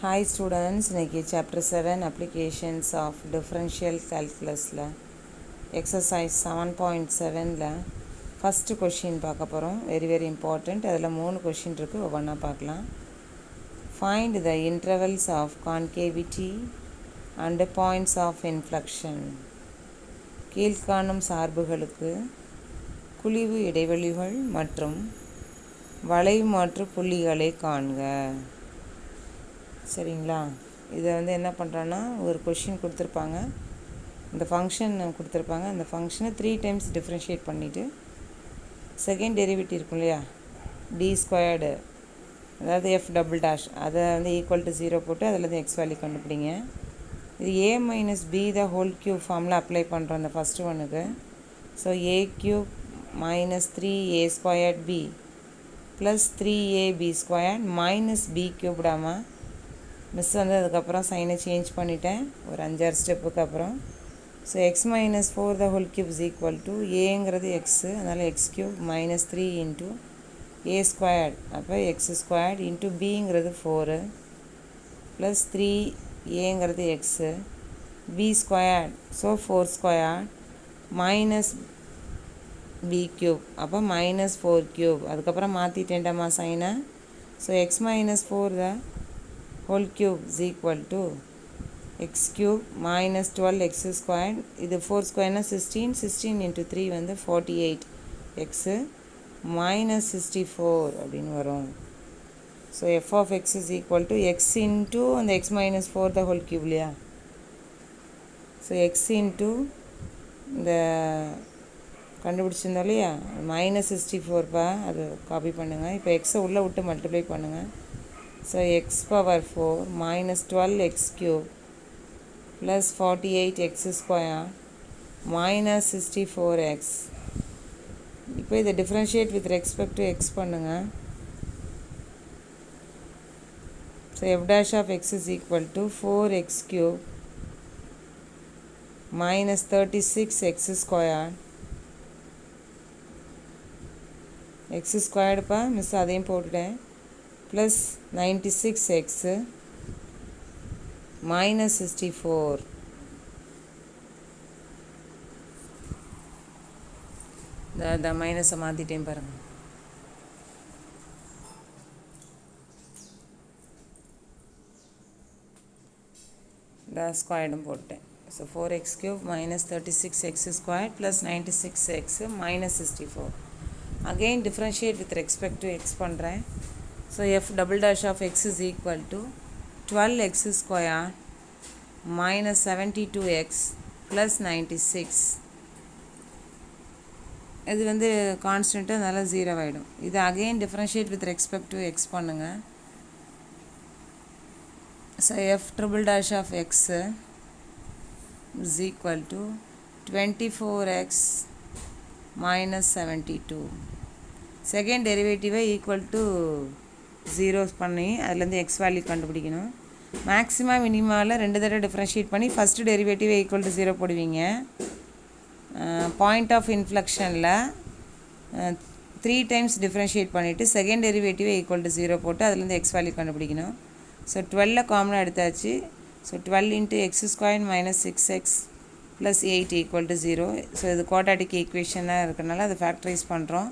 Hi students, இன்னைக்கு chapter 7 applications of differential calculusல exercise 7.7ல first question பார்க்க போகிறோம். very important. அதில் 3 question இருக்குது, ஒவ்வொன்றா பார்க்கலாம். Find the intervals of concavity and points of inflection. கீழ்காணும் சார்புகளுக்கு குழிவு இடைவெளிகள் மற்றும் வளைமாற்று புள்ளிகளை காண்க. சரிங்களா, இதை என்ன பண்ணுறோன்னா, ஒரு கொஷின் கொடுத்துருப்பாங்க, இந்த ஃபங்க்ஷன் கொடுத்துருப்பாங்க, அந்த ஃபங்க்ஷனை 3 times டிஃப்ரென்ஷியேட் பண்ணிவிட்டு செகண்ட் டெரிவேட்டிவ் இருக்கும் இல்லையா, டி ஸ்கொயர்டு, அதாவது எஃப் டபுள் டேஷ், அதை ஈக்குவல் டு 0 போட்டு அதில் எக்ஸ் வேல்யூ கண்டுபிடிங்க. இது a minus b the whole cube ஃபார்மில் அப்ளை பண்ணுறோம் அந்த ஃபஸ்ட்டு ஒன்றுக்கு. So a cube minus 3a squared b plus 3ab squared minus b கியூப்டாமா. மிஸ் அதுக்கப்புறம் சைனை சேஞ்ச் பண்ணிட்டேன் ஒரு 5-6 ஸ்டெப்புக்கு அப்புறம். So x minus 4 the whole cube is equal to ஏங்கிறது எக்ஸு, அதனால் x cube minus 3 into a squared, அப்போ எக்ஸ் ஸ்கொயர்ட் இன்ட்டு பிங்கிறது 4 ப்ளஸ் 3 ஏங்கிறது x, b squared, so 4 squared minus b cube, அப்போ மைனஸ் 4 கியூப். அதுக்கப்புறம் மாற்றிட்டேன்டாமா சைனை. So x minus 4 the whole cube is equal to x cube minus 12x squared. இது 4 square na 16, 16 into 3 48 x minus 64 அப்படின்னு வரும். So f of x is equal to x into அந்த x minus 4 the whole cube இல்லையா. So x into இந்த கண்டுபிடிச்சிருந்தோம் இல்லையா, minus 64பா, அது copy பண்ணுங்கள். இப்போ எக்ஸை உள்ளே விட்டு மல்டிப்ளை பண்ணுங்கள். So x power 4 minus 12x cube plus 48x square minus 64x. இப்போ இதை differentiate with respect to x பண்ணுங்க. So f dash of x is equal to 4x cube minus 36x square. x squared பா miss அதையும் போட்டுட்டேன், plus 96x minus 64. இந்த மைனஸை மாற்றிட்டேன் பாருங்கள். இந்த ஸ்கொயர்டும் போட்டேன். So 4x cube minus 36x squared plus 96x minus 64. Again differentiate with respect to x பண்ணுறேன். So f double dash of x is equal to 12x square minus 72x plus 96. இது constant, அதனால் 0 ஆகிடும். இது again differentiate with respect to x பண்ணுங்கள். So f triple dash of x is equal to 24x minus 72. Second டெரிவேட்டிவை equal to 0 பண்ணி அதுலேருந்து x value கண்டுபிடிக்கணும். Maximum மினிமாவில் 2 தடவை டிஃப்ரென்ஷியேட் பண்ணி ஃபஸ்ட்டு டெரிவேட்டிவ் ஈக்குவல் டு 0 போடுவீங்க. பாயிண்ட் ஆஃப் இன்ஃப்ளெக்ஷனில் 3 times டிஃப்ரென்ஷியேட் பண்ணிவிட்டு செகண்ட் டெரிவேட்டிவ் ஈக்குவல் டு 0 போட்டு அதுலேருந்து எக்ஸ் வேல்யூ கண்டுபிடிக்கணும். ஸோ 12 காமனாக எடுத்தாச்சு. So 12 into X square minus 6x plus 8 equal to 0. So இது குவாட்ராட்டிக் ஈக்குவேஷனாக இருக்கிறனால அதை ஃபேக்டரைஸ் பண்ணுறோம்.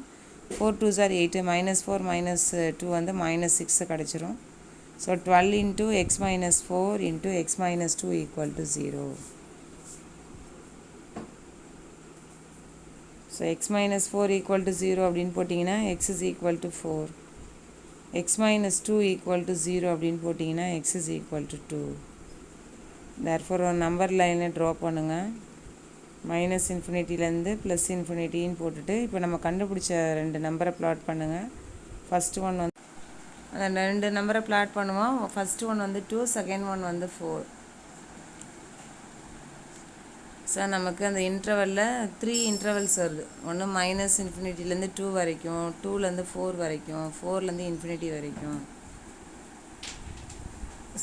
4 2s are 8, minus 4 minus 2 minus 6 கிடச்சிரும். So 12 into x minus 4 into x minus 2 equal to 0. So x minus 4 equal to 0 அப்படின்னு போட்டிங்கன்னா x is equal to 4, x minus 2 equal to 0 அப்படின்னு போட்டிங்கன்னா x is equal to 2. therefore ஒரு number லைனை draw பண்ணுங்கள். Minus இன்ஃபினிட்டிலேருந்து plus இன்ஃபினிட்டின்னு போட்டுட்டு இப்போ நம்ம கண்டுபிடிச்ச 2 நம்பரை ப்ளாட் பண்ணுங்கள். ஃபஸ்ட்டு ஒன் அந்த 2 நம்பரை ப்ளாட் பண்ணுவோம். First one 2, second one 4. So நமக்கு அந்த இன்டர்வலில் 3 இன்டர்வல்ஸ் வருது. ஒன்று மைனஸ் இன்ஃபினிட்டிலேருந்து 2 வரைக்கும், 2லேருந்து 4 வரைக்கும், 4லேருந்து இன்ஃபினிட்டி வரைக்கும்.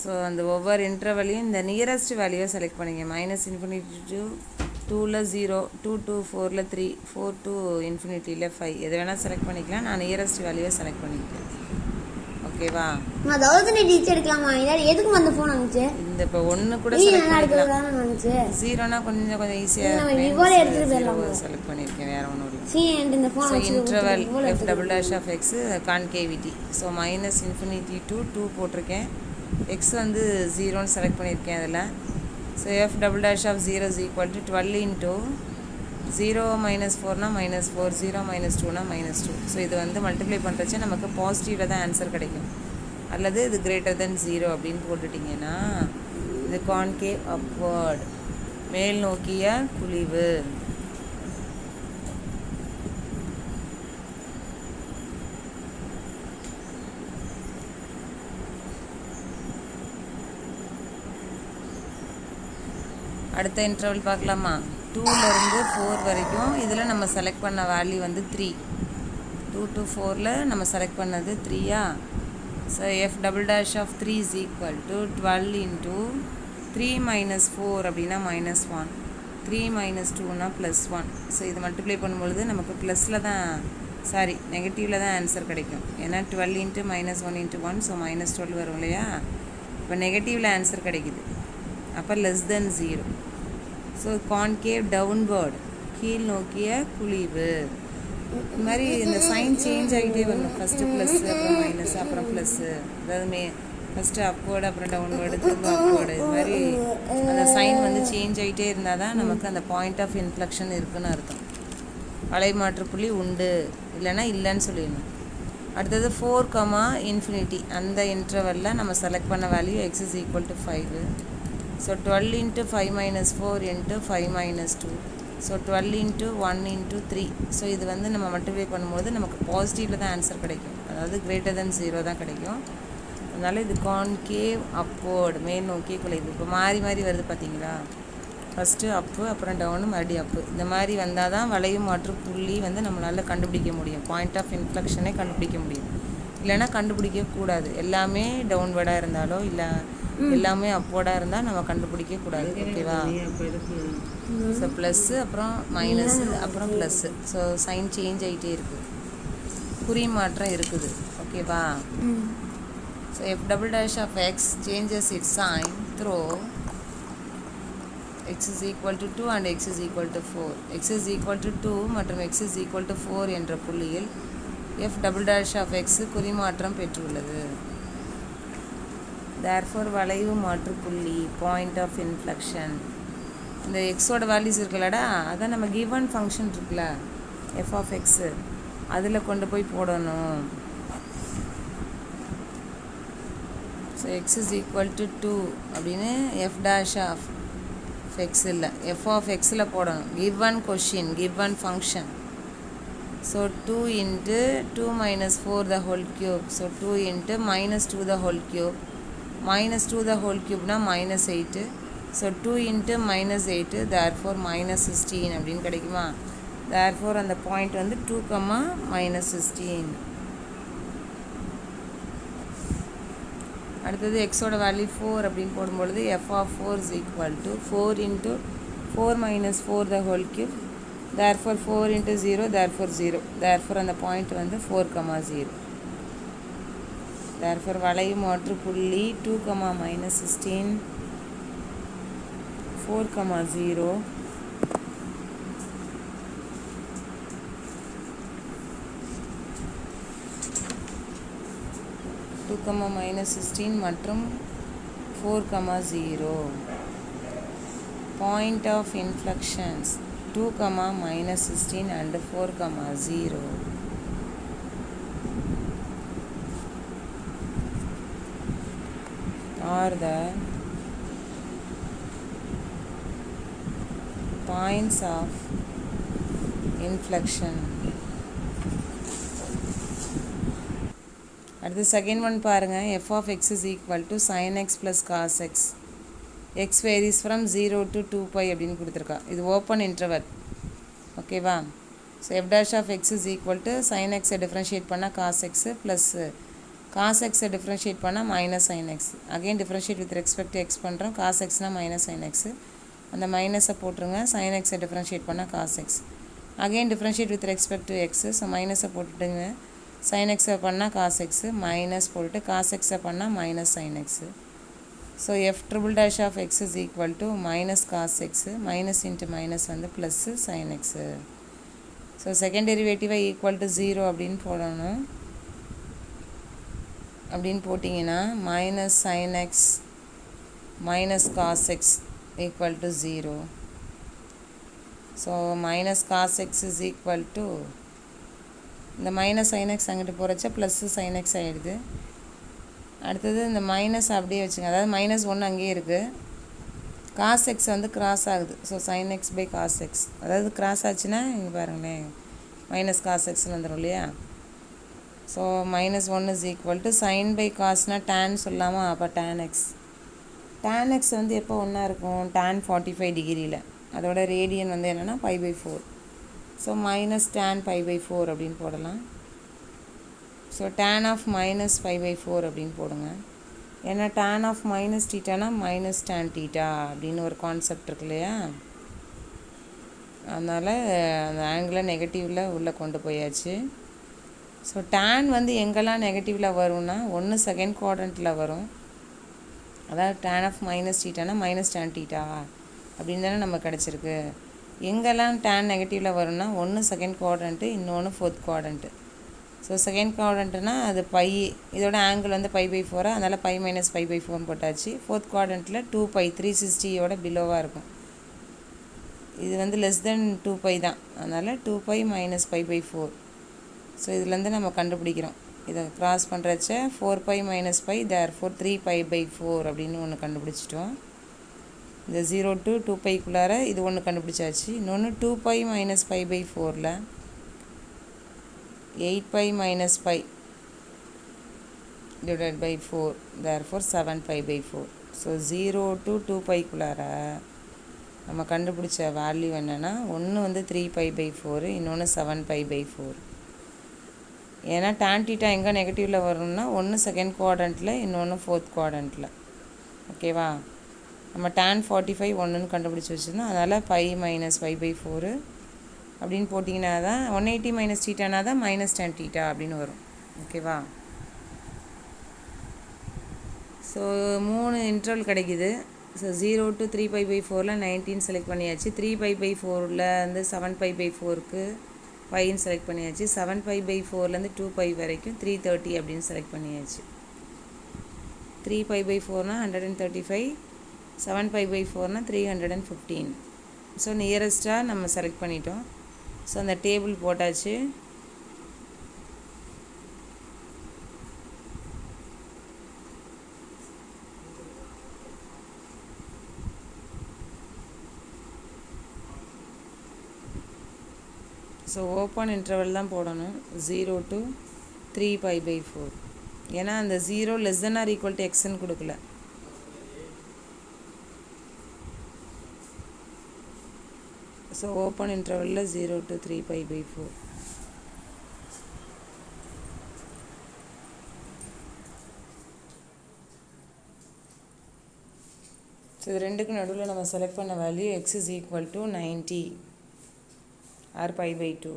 ஸோ அந்த ஒவ்வொரு இன்டர்வலையும் இந்த நியரஸ்ட் வேல்யூவை செலக்ட் பண்ணிங்க. மைனஸ் இன்ஃபினிட்டி டு 2ல் 0, 2 to 4ல் 3, 4 to இன்ஃபினிட்டியில் 5, எது வேணால் செலக்ட் பண்ணிக்கலாம். நான் நியரஸ்ட் வேல்யூவை செலக்ட் பண்ணிக்கிறேன். ஓகேவா? நான் தௌசண்ட் டீச் எடுக்கலாமா? எதுக்கு அந்த ஃபோன் வந்துச்சு? இந்த இப்போ 1 கூட செலக்ட் பண்ணிக்கலாம். வந்துச்சு 0னா கொஞ்சம் ஈஸியா எடுத்துட்டு போயிடலாம். செலக்ட் பண்ணிருக்கேன், வேற ஒண்ணும் இல்லை. சி அண்ட் இந்த ஃபோன் interval f double dash of x concavity. So -∞ to 2 போட்டிருக்கேன். x வந்து 0ன்னு செலக்ட் பண்ணியிருக்கேன் அதில். So f double dash of 0 is equal to 12 into 0 - 4னா -4, 0 - 2னா -2. ஸோ இது வந்து மல்டிப்ளை பண்ணுறச்சு நமக்கு பாசிட்டிவில் தான் ஆன்சர் கிடைக்கும். அல்லது இது கிரேட்டர் தென் 0 அப்படின்னு போட்டுட்டிங்கன்னா இது கான்கேவ் அப்வர்ட், மேல் நோக்கிய குழிவு. அடுத்த இன்டர்வல் பார்க்கலாமா? 2லேருந்து 4 வரைக்கும் இதில் நம்ம செலக்ட் பண்ண வேல்யூ வந்து 3. 2 to 4ல் நம்ம செலக்ட் பண்ணது 3யா? So f double dash of 3 is equal to 12 into 3 - 4 அப்படின்னா -1, 3 - 2னா +1. ஸோ இது மல்டிப்ளை பண்ணும்பொழுது நமக்கு ப்ளஸில் தான் நெகட்டிவில் தான் ஆன்சர் கிடைக்கும். ஏன்னா 12 into -1 into 1, ஸோ -12 வரும் இல்லையா? இப்போ நெகட்டிவில் ஆன்சர் கிடைக்குது, அப்போ less than 0. So concave downward, கீழ் நோக்கிய குழிவு. இது மாதிரி இந்த சைன் சேஞ்ச் ஆகிட்டே வரணும். ஃபஸ்ட்டு ப்ளஸ்ஸு, அப்புறம் மைனஸ், அப்புறம் ப்ளஸ்ஸு. அதாவது ஃபஸ்ட்டு அப்வேர்டு, அப்புறம் டவுன்வேர்டு, திரும்ப அப்வேர்டு. இது மாதிரி அந்த சைன் வந்து சேஞ்ச் ஆகிட்டே இருந்தால் தான் நமக்கு அந்த பாயிண்ட் ஆஃப் இன்ஃப்ளெக்ஷன் இருக்குன்னு அர்த்தம். வளைமாற்றுப்புள்ளி உண்டு, இல்லைன்னா இல்லைன்னு சொல்லிடணும். அடுத்தது 4, அந்த இன்டர்வலில் நம்ம செலக்ட் பண்ண value x is equal to 5. So 12 into 5 - 4 into 5 - 2. So 12 into 1 into 3. So இது வந்து நம்ம மல்டிப்ளை பண்ணும்போது நமக்கு பாசிட்டிவில் தான் ஆன்சர் கிடைக்கும், அதாவது கிரேட்டர் தென் 0 தான் கிடைக்கும். அதனால் இது கான்கேவ் அப்வர்டு, மேல் நோக்கிய குழிவு. இப்போ மாறி வருது பார்த்தீங்களா? ஃபஸ்ட்டு அப்பு, அப்புறம் டவுனு, மறுபடியும் அப்பு. இந்த மாதிரி வந்தால் தான் வளைவு மாற்று புள்ளி வந்து நம்மளால் கண்டுபிடிக்க முடியும், பாயிண்ட் ஆஃப் இன்ஃப்ளெக்ஷனே கண்டுபிடிக்க முடியும். இல்லைன்னா கண்டுபிடிக்கக்கூடாது. எல்லாமே டவுன்வேர்டாக இருந்தாலோ இல்லை எல்லாமே அப்வோர்டாக இருந்தால் நம்ம கண்டுபிடிக்கக்கூடாது. ஓகேவா? ஸோ ப்ளஸ்ஸு, அப்புறம் மைனஸு, அப்புறம் ப்ளஸ்ஸு. ஸோ சைன் சேஞ்ச் ஆகிட்டே இருக்குது, குறி மாற்றம் இருக்குது. ஓகேவா? So f double dash of x changes its sign through x is equal to 2 and x is equal to 4. x is equal to 2 மற்றும் x is equal to 4 என்ற புள்ளியில் f double dash of x குறிமாற்றம் பெற்றுள்ளது. therefore வளைவு மாற்று புள்ளி, point of inflection. இந்த எக்ஸோட வேல்யூஸ் இருக்குல்லடா, அதான் நம்ம கிவன் ஃபங்க்ஷன் இருக்குல்ல f ஆஃப் எக்ஸு, அதில் கொண்டு போய் போடணும். So X is equal to 2 அப்படின்னு f டேஷ் ஆஃப் எக்ஸ் இல்லை, f ஆஃப் எக்ஸில் போடணும். Given question, given function. So 2 into 2 - 4 the whole cube. So 2 into -2 the whole cube. -2 the whole cubeனா -8. So 2 into -8, therefore -16 அப்படின்னு கிடைக்குமா? therefore அந்த point வந்து 2, -16. அடுத்தது எக்ஸோட வேல்யூ 4 அப்படின்னு போடும்பொழுது f of 4 is equal to 4 into 4 - 4 the whole cube. therefore 4 into 0, therefore 0. therefore அந்த point வந்து 4, 0. therefore வளைவு மாற்று புள்ளி 2, -16, 4, 0. -16 மற்றும் 4, 0. Point of inflections 2, -16 and 4, 0. are the points of inflection. அடுத்து செகண்ட் ஒன் பாருங்கள். f of x is equal to sin x plus cos x. x varies from 0 to 2π அப்படின்னு கொடுத்துருக்கா. இது ஓப்பன் இன்டர்வல். ஓகேவா? So f dash of x is equal to sin x differentiate பண்ணால் cos x plus cos x differentiate பண்ணால் minus sin x. Again differentiate with respect to x பண்ணுறோம். cos xனா minus sin x. அந்த மைனஸை போட்டுருங்க. sin x differentiate பண்ணால் cos x. Again differentiate with respect to x. So மைனஸை போட்டுட்டுங்க. sin x பண்ணால் cos x மைனஸ் போட்டு cos x பண்ணால் minus sin x. So f triple dash of x is equal to minus cos x minus into minus வந்து plus sin x. So second டெரிவேட்டிவை equal to 0 அப்படின்னு போடணும். அப்படின்னு போட்டிங்கன்னா minus sin x minus cos x equal to 0. So minus cos x is equal to இந்த minus sin x அங்கிட்டு போகிறச்ச plus sin x ஆகிடுது. அடுத்தது இந்த மைனஸ் அப்படியே வச்சுங்க, அதாவது மைனஸ் 1 அங்கேயே இருக்குது. cos x வந்து கிராஸ் ஆகுது. So sin x by cos x, அதாவது கிராஸ் ஆச்சுன்னா இங்கே பாருங்களேன் மைனஸ் cos xன்னு வந்துடும் இல்லையா. So minus 1 is equal to sine by காஸ்னால் டேன் சொல்லாமா, அப்போ tan x. tan x வந்து எப்போ ஒன்றா இருக்கும், tan 45 டிகிரியில். அதோட ரேடியன் வந்து என்னென்னா π/4. ஸோ மைனஸ் tan π/4 அப்படின்னு போடலாம். ஸோ tan ஆஃப் மைனஸ் π/4 அப்படின்னு போடுங்க. ஏன்னா tan ஆஃப் மைனஸ் தீட்டானா மைனஸ் tan தீட்டா அப்படின்னு ஒரு கான்செப்ட் இருக்கு இல்லையா. அதனால் அந்த ஆங்கிளை நெகட்டிவில் உள்ளே கொண்டு போயாச்சு. ஸோ tan வந்து எங்கெல்லாம் நெகட்டிவில் வரும்னா ஒன்று செகண்ட் குவாட்ரண்ட்டில் வரும். அதாவது tan ஆஃப் மைனஸ் தீட்டானா மைனஸ் tan தீட்டா அப்படின்னு தானே நமக்கு கிடச்சிருக்கு. எங்கெல்லாம் tan நெகட்டிவில் வரும்னா ஒன்று செகண்ட் குவாட்ரண்ட்டு, இன்னொன்று ஃபோர்த் குவாட்ரண்ட்டு. ஸோ செகண்ட் குவாட்ரண்ட்டுனா அது பை, இதோட ஆங்கிள் வந்து π/4, அதனால் π மைனஸ் π/4 போட்டாச்சு. ஃபோர்த் குவாட்ரண்ட்டில் 2π 360யோட பிலோவாக இருக்கும். இது வந்து லெஸ் தென் 2π தான், அதனால் 2π மைனஸ் π/4. ஸோ இதுலேருந்து நம்ம கண்டுபிடிக்கிறோம். இதை க்ராஸ் பண்ணுறச்ச 4π மைனஸ் π therefore 3π/4 அப்படின்னு ஒன்று கண்டுபிடிச்சிட்டோம். இந்த 0 to 2πக்குள்ளார இது ஒன்று கண்டுபிடிச்சாச்சு. இன்னொன்று 2π மைனஸ் π/4ல் 8π மைனஸ் π டிவைடட் பை 4 therefore 7π/4. ஸோ 0 to 2πக்குள்ளார நம்ம கண்டுபிடிச்ச வேல்யூ என்னென்னா ஒன்று வந்து 3π/4, இன்னொன்று 7π/4. ஏன்னா tan தீட்டா எங்கே நெகட்டிவில் வரும்னா ஒன்று செகண்ட் குவாட்ரண்ட்டில், இன்னொன்று ஃபோர்த் குவாட்ரண்ட்டில். ஓகேவா. நம்ம tan 45 ஒன்றுன்னு கண்டுபிடிச்சி வச்சுருந்தோம். அதனால் π மைனஸ் π/4 அப்படின்னு போட்டிங்கன்னா தான் 180 மைனஸ் தீட்டானா தான் மைனஸ் tan தீட்டா அப்படின்னு வரும். ஓகேவா. ஸோ 3 இன்டர்வல் கிடைக்குது. ஸோ 0 to 3π/4ல் 19 செலக்ட் பண்ணியாச்சு. 3π/4ல் வந்து 7π/4க்கு பைன்னு செலக்ட் பண்ணியாச்சு. 7π/4லேருந்து 2π வரைக்கும் 330 அப்படின்னு செலக்ட் பண்ணியாச்சு. 3π/4னா 135, 7π/4னா 315. ஸோ நியரஸ்ட்டாக நம்ம செலக்ட் பண்ணிட்டோம். ஸோ அந்த டேபிள் போட்டாச்சு. ஸோ ஓப்பன் இன்டர்வல் தான் போடணும் 0 to 3π/4. ஏன்னா அந்த 0 less than or equal to எக்ஸ்ன்னு கொடுக்கல. ஸோ ஓப்பன் இன்டர்வலில் 0 to 3π/4. ஸோ இது ரெண்டுக்கு நடுவில் நம்ம செலக்ட் பண்ண value x is equal to 90 or π/2.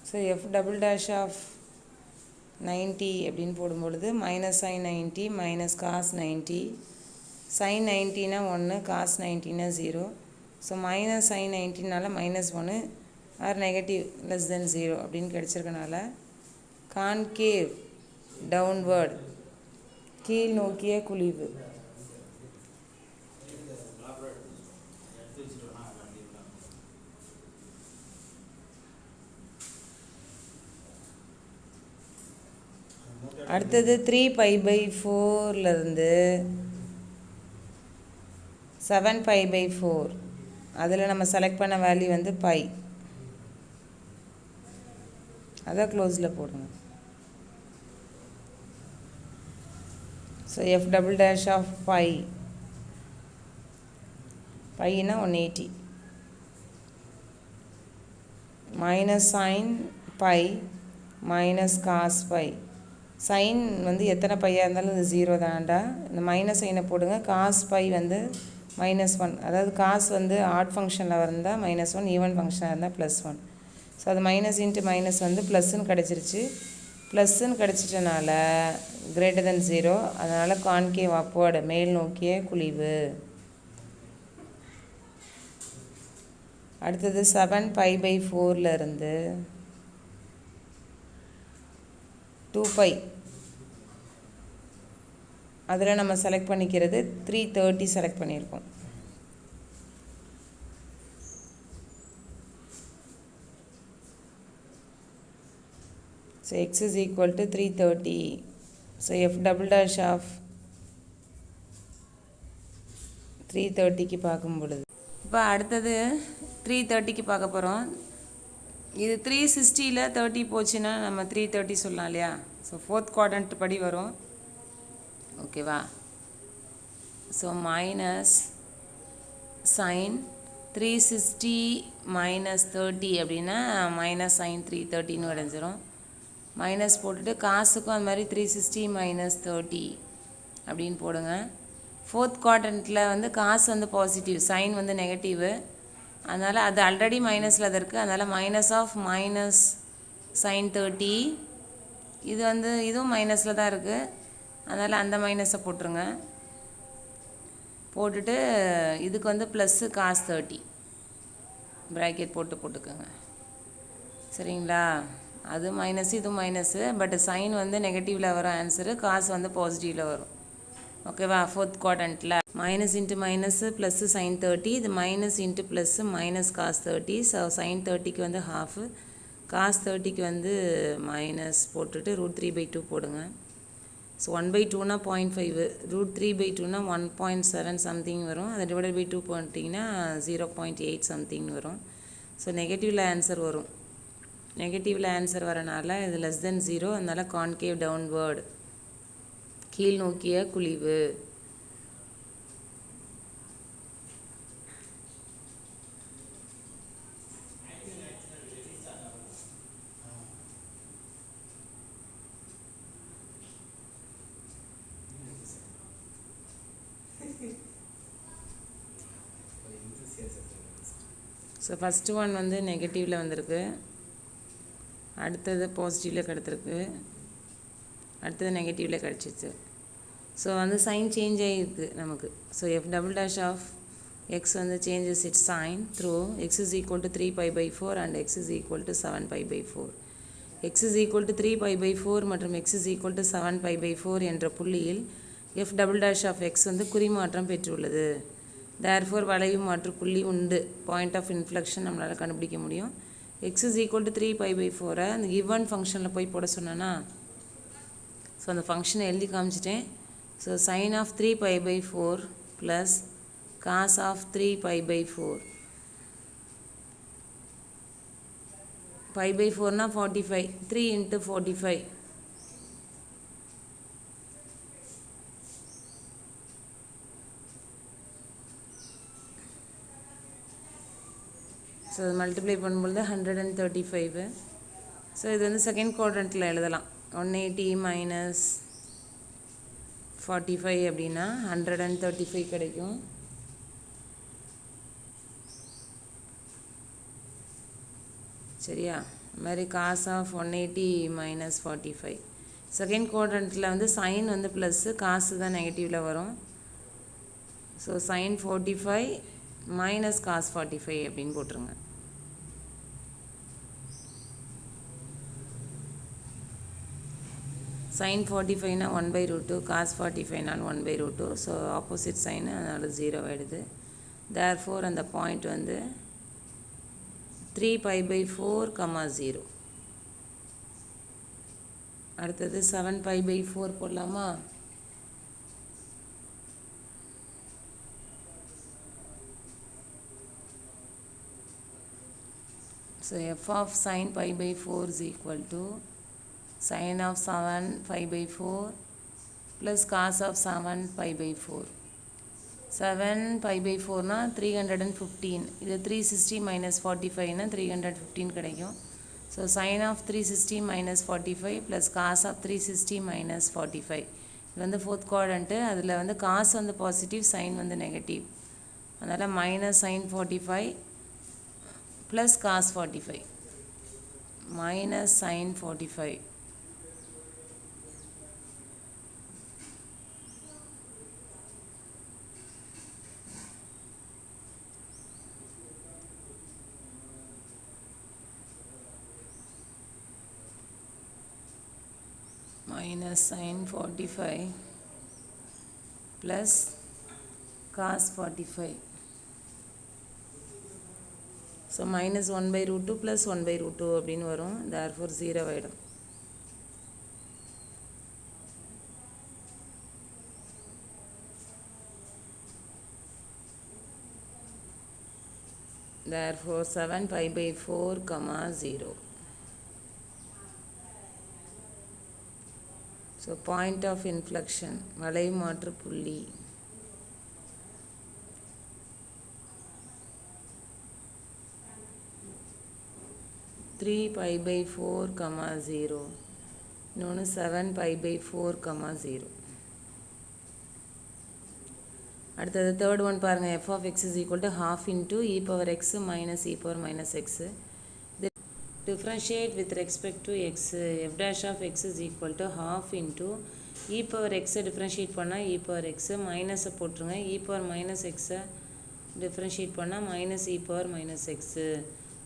So f double dash of 90 அப்படின்னு போடும்பொழுது minus sin 90 minus cos 90. sin 90னா 1, cos 90னா 0. ஸோ மைனஸ் sin 90னால minus 1 or negative less than 0 அப்படின்னு கிடச்சிருக்கனால கான்கேவ் டவுன்வர்ட் கீழ் நோக்கிய குழிவு. அடுத்தது 3π/4லேருந்து 7π/4. அதில் நம்ம செலக்ட் பண்ண வேல்யூ வந்து π. அதை க்ளோஸில் போடுங்க. So f double dash of π, πனா 180 minus sin π minus cos π. Sine வந்து எத்தனை பையாக இருந்தாலும் இது 0 தான்டா. இந்த மைனஸ் சைனை போடுங்க. காஸ் பை வந்து -1, அதாவது காஸ் வந்து ஆட் ஃபங்க்ஷனில் இருந்தால் -1, ஈவன் ஃபங்க்ஷனாக இருந்தால் +1. ஸோ அது மைனஸ் இன்ட்டு மைனஸ் வந்து ப்ளஸ்ன்னு கிடச்சிருச்சு. ப்ளஸ்ன்னு கிடச்சிட்டனால greater than 0, அதனால் கான்கேவ் அப்வர்டு மேல் நோக்கிய குழிவு. அடுத்தது 7π/4 இருந்து 2π, அதில் நம்ம செலக்ட் பண்ணிக்கிறது 330 செலக்ட் பண்ணியிருக்கோம். So x is equal to 330. So f double dash of 330க்கு பார்க்கும் பொழுது இப்போ அடுத்தது 330க்கு பார்க்க போகிறோம். இது 360ல் 30 போச்சுன்னா நம்ம 330 சொல்லலாம் இல்லையா? ஸோ 4th quadrant படி வரும். ஓகேவா? ஸோ மைனஸ் சைன் 360 மைனஸ் 30 அப்படின்னா மைனஸ் சைன் 330ன்னு அடைஞ்சிரும். மைனஸ் போட்டுட்டு காசுக்கும் அது மாதிரி 360 மைனஸ் 30 அப்படின்னு போடுங்க. 4th quadrantல வந்து காசு வந்து பாசிட்டிவ், சைன் வந்து நெகட்டிவு, அதனால் அது ஆல்ரெடி மைனஸில் தான் இருக்குது. அதனால் மைனஸ் ஆஃப் மைனஸ் சைன் 30, இது வந்து இதுவும் மைனஸில் தான் இருக்குது, அதனால் அந்த மைனஸை போட்டுருங்க. போட்டுட்டு இதுக்கு வந்து ப்ளஸ்ஸு காஸ் 30 ப்ராக்கெட் போட்டுக்கோங்க. சரிங்களா? அது மைனஸ் இது மைனஸு, பட் சைன் வந்து நெகட்டிவில் வரும் ஆன்சரு, காசு வந்து பாசிட்டிவில் வரும். ஓகேவா? 4th quadrantல minus into minus plus sine 30, இது minus into plus minus cos 30. So sine 30க்கு வந்து ஹாஃபு, காஸ் 30க்கு வந்து மைனஸ் போட்டுட்டு √3/2 போடுங்க. ஸோ 1/2னா 0.5, √3/2னா 1.7 சம்திங் வரும். அதை டிவைடட் பை 2 பண்ணிட்டீங்கன்னா 0.8 சம்திங் வரும். ஸோ நெகட்டிவில் ஆன்சர் வரும். நெகட்டிவில் ஆன்சர் வரனால இது லெஸ் தென் 0, அதனால் கான்கேவ் டவுன்வேர்டு கீழ் நோக்கிய குழிவு. ஸோ ஃபஸ்ட்டு ஒன் வந்து நெகட்டிவில் வந்திருக்கு, அடுத்தது பாசிட்டிவில் கிடச்சிருக்கு, அடுத்தது நெகட்டிவில் கிடச்சிச்சு. ஸோ வந்து சைன் சேஞ்ச் ஆகிருக்கு நமக்கு. So f double dash of x வந்து changes its sign through x is equal to 3π/4 and x is equal to 7π/4. x is equal to 3π/4 மற்றும் x is equal to 7π/4 என்ற புள்ளியில் f double dash of x வந்து குறிமாற்றம் பெற்றுள்ளது. therefore வளைவு மாற்று புள்ளி உண்டு. பாயிண்ட் ஆஃப் இன்ஃப்ளெக்ஷன் நம்மளால் கண்டுபிடிக்க முடியும். x is equal to 3π/4 அந்த given ஃபங்க்ஷனில் போய் போட சொன்னேன்னா, ஸோ அந்த ஃபங்க்ஷனை எழுதி காமிச்சிட்டேன். So sine of 3π/4 plus cos of 3π/4, π/4னா 45, 3 into 45. ஸோ மல்டிப்ளை பண்ணும்பொழுது 135. ஸோ இது வந்து செகண்ட் குவாட்ரண்ட்டில் எழுதலாம். 180 மைனஸ் 45 அப்படின்னா 135 கிடைக்கும். சரியா? அது மாதிரி காஸ் ஆஃப் 180 மைனஸ் 45. செகண்ட் குவாட்ரண்ட்டில் வந்து சைன் வந்து ப்ளஸ்ஸு, காசு தான் நெகட்டிவில் வரும். ஸோ சைன் 45 மைனஸ் காஸ் 45 அப்படின்னு போட்டுருங்க. சைன் 45னா 1/√2, காஸ் 45னால் 1/√2. ஸோ ஆப்போசிட் சைனு, அதனால் 0 ஆகிடுது. தேர்ஃபோர் அந்த பாயிண்ட் வந்து 3π/4, 0. அடுத்தது 7π/4 போடலாமா? So f of sin π/4 is equal to sin of 7π/4 plus cos of 7π/4. 7π/4னா 315, இது 360 மைனஸ் 45னா 315 கிடைக்கும். So sin of 360 minus 45 plus cos of 360 minus 45. இது வந்து 4th quadrant. அதில் வந்து காசு வந்து பாசிட்டிவ், சைன் வந்து நெகட்டிவ், அதனால் minus sine 45 plus cos 45. minus sin 45 minus sin 45 plus cos 45. So minus 1 by root 2 plus 1 by root 2 அப்படின்னு வரும். Therefore 0 ஆயிடும். Therefore 7 pi by 4 comma 0. So point of inflection வளைமாற்று புள்ளி. Three pi by 4 comma 0. இன்னொன்று 7 pi by 4 comma 0. அடுத்தது third one பாருங்கள். f of x is equal to half into e power x minus e power minus x. Differentiate with respect to x. f dash of x is equal to half into e power x differentiate பண்ணால் e power x minus போட்டுருங்க. e power minus x differentiate பண்ணால் minus e power minus x.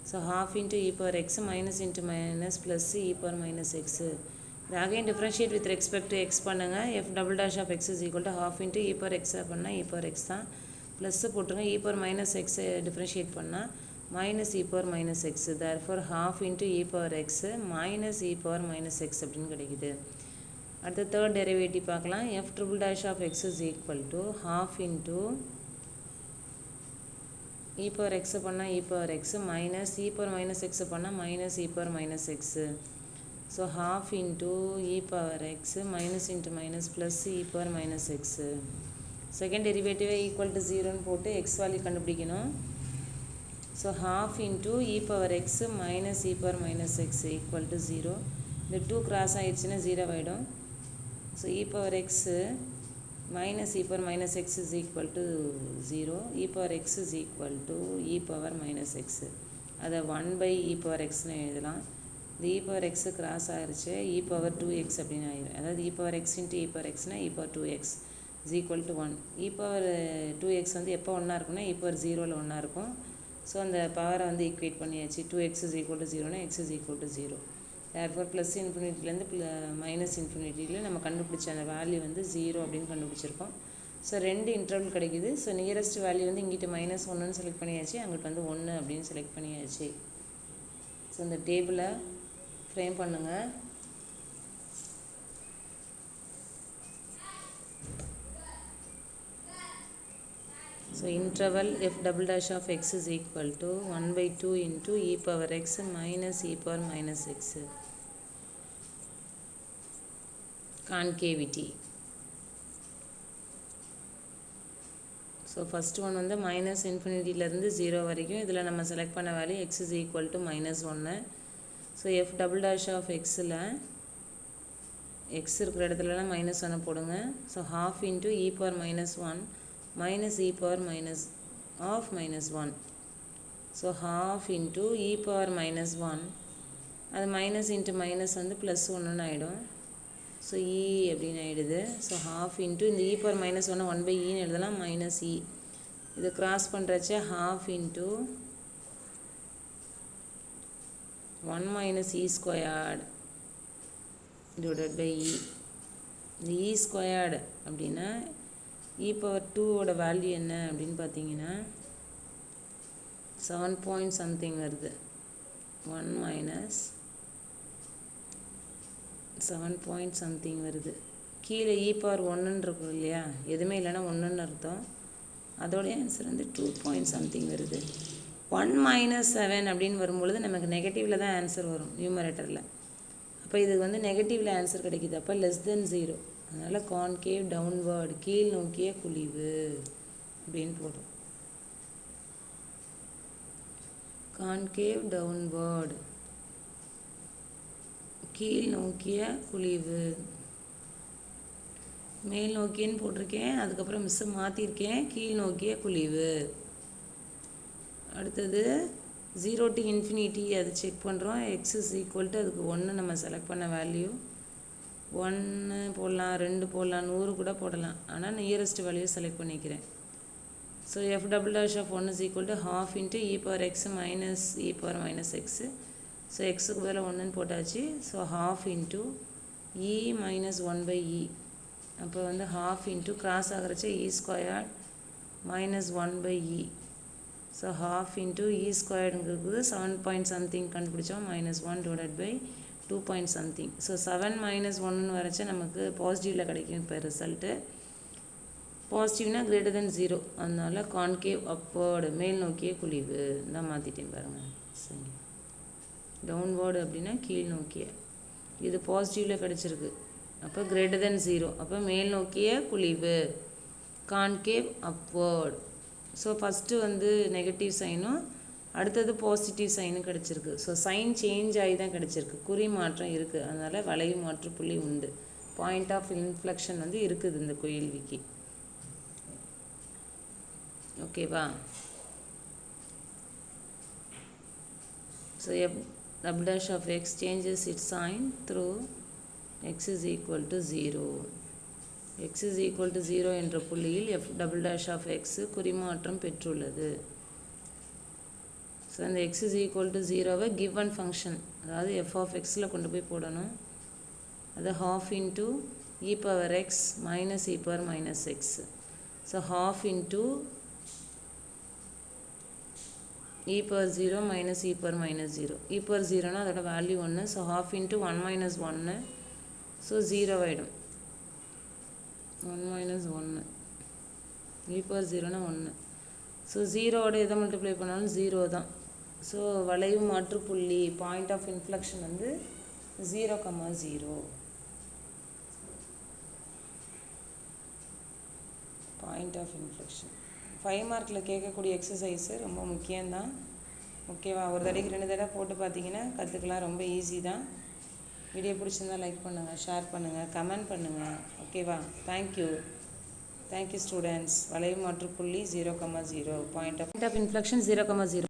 So half into e power x minus into minus plus e power minus x. Again differentiate with respect to x பண்ணுங்க. f double dash of x is equal to half into e power x பண்ணால் e power x தான். plus போட்டுருங்க. e power minus x differentiate பண்ணால் minus e power minus x. Therefore half into e power x minus e power minus x அப்படின்னு கிடைக்குது. அடுத்த third derivative பார்க்கலாம். f triple dash of x is equal to half into e power x பண்ணால் e power x minus e power minus x பண்ணால் minus e power minus x. So half into e power x minus into minus plus e power minus x. Second derivative equal to 0 போட்டு x value கண்டுபிடிக்கணும். So half into e power x minus e power minus x equal to 0. இந்த 2 cross ஆயிடுச்சுன்னா 0 ஆயிடும். So e power x minus e power minus x is equal to 0. e power x is equal to e power minus x. அதை 1 by e power x னு எழுதலாம். இந்த e power x cross ஆகிருச்சு e power 2x அப்படின்னு ஆயிடும். அதாவது e power x into e power x னா e power 2x is equal to 1. e power 2x வந்து எப்போ ஒன்றா இருக்குன்னா e power 0ல் ஒன்றா இருக்கும். ஸோ அந்த பவரை வந்து ஈக்குவேட் பண்ணியாச்சு. 2x is equal to 0னா x is equal to 0. therefore plus இன்ஃபினிட்டிலேருந்து மைனஸ் இன்ஃபினிட்டியில் நம்ம கண்டுபிடிச்ச அந்த வேல்யூ வந்து 0 அப்படின்னு கண்டுபிடிச்சிருக்கோம். ஸோ ரெண்டு இன்டர்வல் கிடைக்குது. ஸோ நியரஸ்ட் வேல்யூ வந்து இங்கிட்ட minus 1ன்னு செலக்ட் பண்ணியாச்சு, அங்கிட்ட வந்து 1 அப்படின்னு செலக்ட் பண்ணியாச்சு. ஸோ இந்த டேபிளை ஃப்ரேம் பண்ணுங்கள். So interval f double dash of x is equal to 1 by 2 into e power x minus e power minus x. Concavity. So first one வந்து minus infinity லேருந்து 0 வரைக்கும். இதில் நம்ம செலக்ட் பண்ண value x is equal to minus 1. So f double dash of xல x இருக்கிற இடத்துலலாம் minus 1 போடுங்க. So half into e power minus 1 minus e power minus of minus 1. So half into e power minus 1, அது minus into minus வந்து plus 1 ஆயிடும். So e அப்படின்னு ஆயிடுது. So half into இந்த e power minus 1 1 by e எழுதலாம், minus e. இது cross பண்ணுறச்ச half into 1 minus e squared divided by e. இந்த e squared அப்படின்னா e power 2 ஓட வேல்யூ என்ன அப்படின்னு பார்த்தீங்கன்னா 7 point something வருது. 1 minus 7 point something வருது. கீழே e power 1 இருக்கும் இல்லையா, எதுவுமே இல்லைன்னா 1ன்னு அர்த்தம். அதோடைய ஆன்சர் வந்து 2 point something வருது. 1 minus 7 அப்படின்னு வரும்பொழுது நமக்கு நெகட்டிவில் தான் ஆன்சர் வரும் நியூமரேட்டரில். அப்போ இது வந்து நெகட்டிவில் ஆன்சர் கிடைக்கிது. அப்போ less than 0. அதனால் கான்கேவ் டவுன்வர்டு கீழ் நோக்கிய குழிவு அப்படின்னு போடும். கான்கேவ் டவுன்வர்டு கீழ் நோக்கிய குழிவு. மேல் நோக்கியன்னு போட்டிருக்கேன், அதுக்கப்புறம் மிஸ்ஸை மாற்றிருக்கேன் கீழ் நோக்கிய குழிவு. அடுத்தது 0 to infinity அது செக் பண்ணுறோம். எக்ஸ் இஸ் ஈக்குவல் டு அதுக்கு 1 நம்ம செலக்ட் பண்ண வேல்யூ 1 போடலாம், 2 போடலாம், 100 கூட போடலாம். ஆனால் நியரஸ்ட் வேல்யூ செலக்ட் பண்ணிக்கிறேன். So f double dash of 1 is equal to half into e power x minus e power minus x. So எக்ஸுக்கு பதிலாக 1ன்னு போட்டாச்சு. So half into e minus 1/e. அப்போ வந்து ஹாஃப் இன்ட்டு கிராஸ் ஆகிறச்ச e squared minus 1/e. So half into e ஸ்கொயர்டுங்கிறது 7 point something கண்டுபிடிச்சோம். -1 divided by 2 point something. So 7 - 1ன்னு வரைச்ச நமக்கு பாசிட்டிவில் கிடைக்கும். இப்போ ரிசல்ட்டு பாசிட்டிவ்னா கிரேட்டர் தென் 0. அதனால கான்கேவ் அப்வர்டு மேல் நோக்கிய குழிவு தான் மாற்றிட்டேன் பாருங்கள். சரி, டவுன்வேர்டு அப்படின்னா கீழ் நோக்கிய. இது பாசிட்டிவில் கிடச்சிருக்கு. அப்போ கிரேட்டர் தென் 0. அப்போ மேல் நோக்கிய குழிவு கான்கேவ் அப்வர்டு. ஸோ ஃபஸ்ட்டு வந்து நெகட்டிவ் சைனும் அடுத்தது பாசிட்டிவ் சைனும் கிடச்சிருக்கு. ஸோ சைன் சேஞ்ச் ஆகி தான் கிடச்சிருக்கு. குறி மாற்றம் இருக்குது. அதனால் வளைவு மாற்று புள்ளி உண்டு. பாயிண்ட் ஆஃப் இன்ஃப்ளெக்ஷன் வந்து இருக்குது இந்த கேள்விக்கு. ஓகேவா? So f double dash of x changes its sign through x is equal to 0. X is equal to 0 என்ற புள்ளியில் f double dash of x குறிமாற்றம் பெற்றுள்ளது. ஸோ அந்த எக்ஸ் இஸ் ஈக்குவல் டு 0வை கிவன் ஃபங்க்ஷன், அதாவது எஃப் ஆஃப் எக்ஸில் கொண்டு போய் போடணும். அது half into e power x minus e power minus x. So half into e power 0 minus e power minus 0. e power 0னா அதோட value 1. So half into 1 minus 1. So 0 ஆகிடும். 1 minus 1. e power 0னா 1. So 0ஓட எதை multiply பண்ணாலும் 0 தான். So வளைவு மாற்று புள்ளி point of inflection வந்து 0,0. Point of inflection 5 மார்க்கில் கேட்கக்கூடிய எக்ஸசைஸு ரொம்ப முக்கியம்தான். ஓகேவா? ஒரு தடவைக்கு 2 தடவை போட்டு பார்த்தீங்கன்னா கற்றுக்கலாம். ரொம்ப ஈஸி தான். வீடியோ பிடிச்சிருந்தா லைக் பண்ணுங்கள், ஷேர் பண்ணுங்கள், கமெண்ட் பண்ணுங்கள். ஓகேவா? Thank you students. வளைவு மாற்று புள்ளி 0,0. Point of inflection 0,0.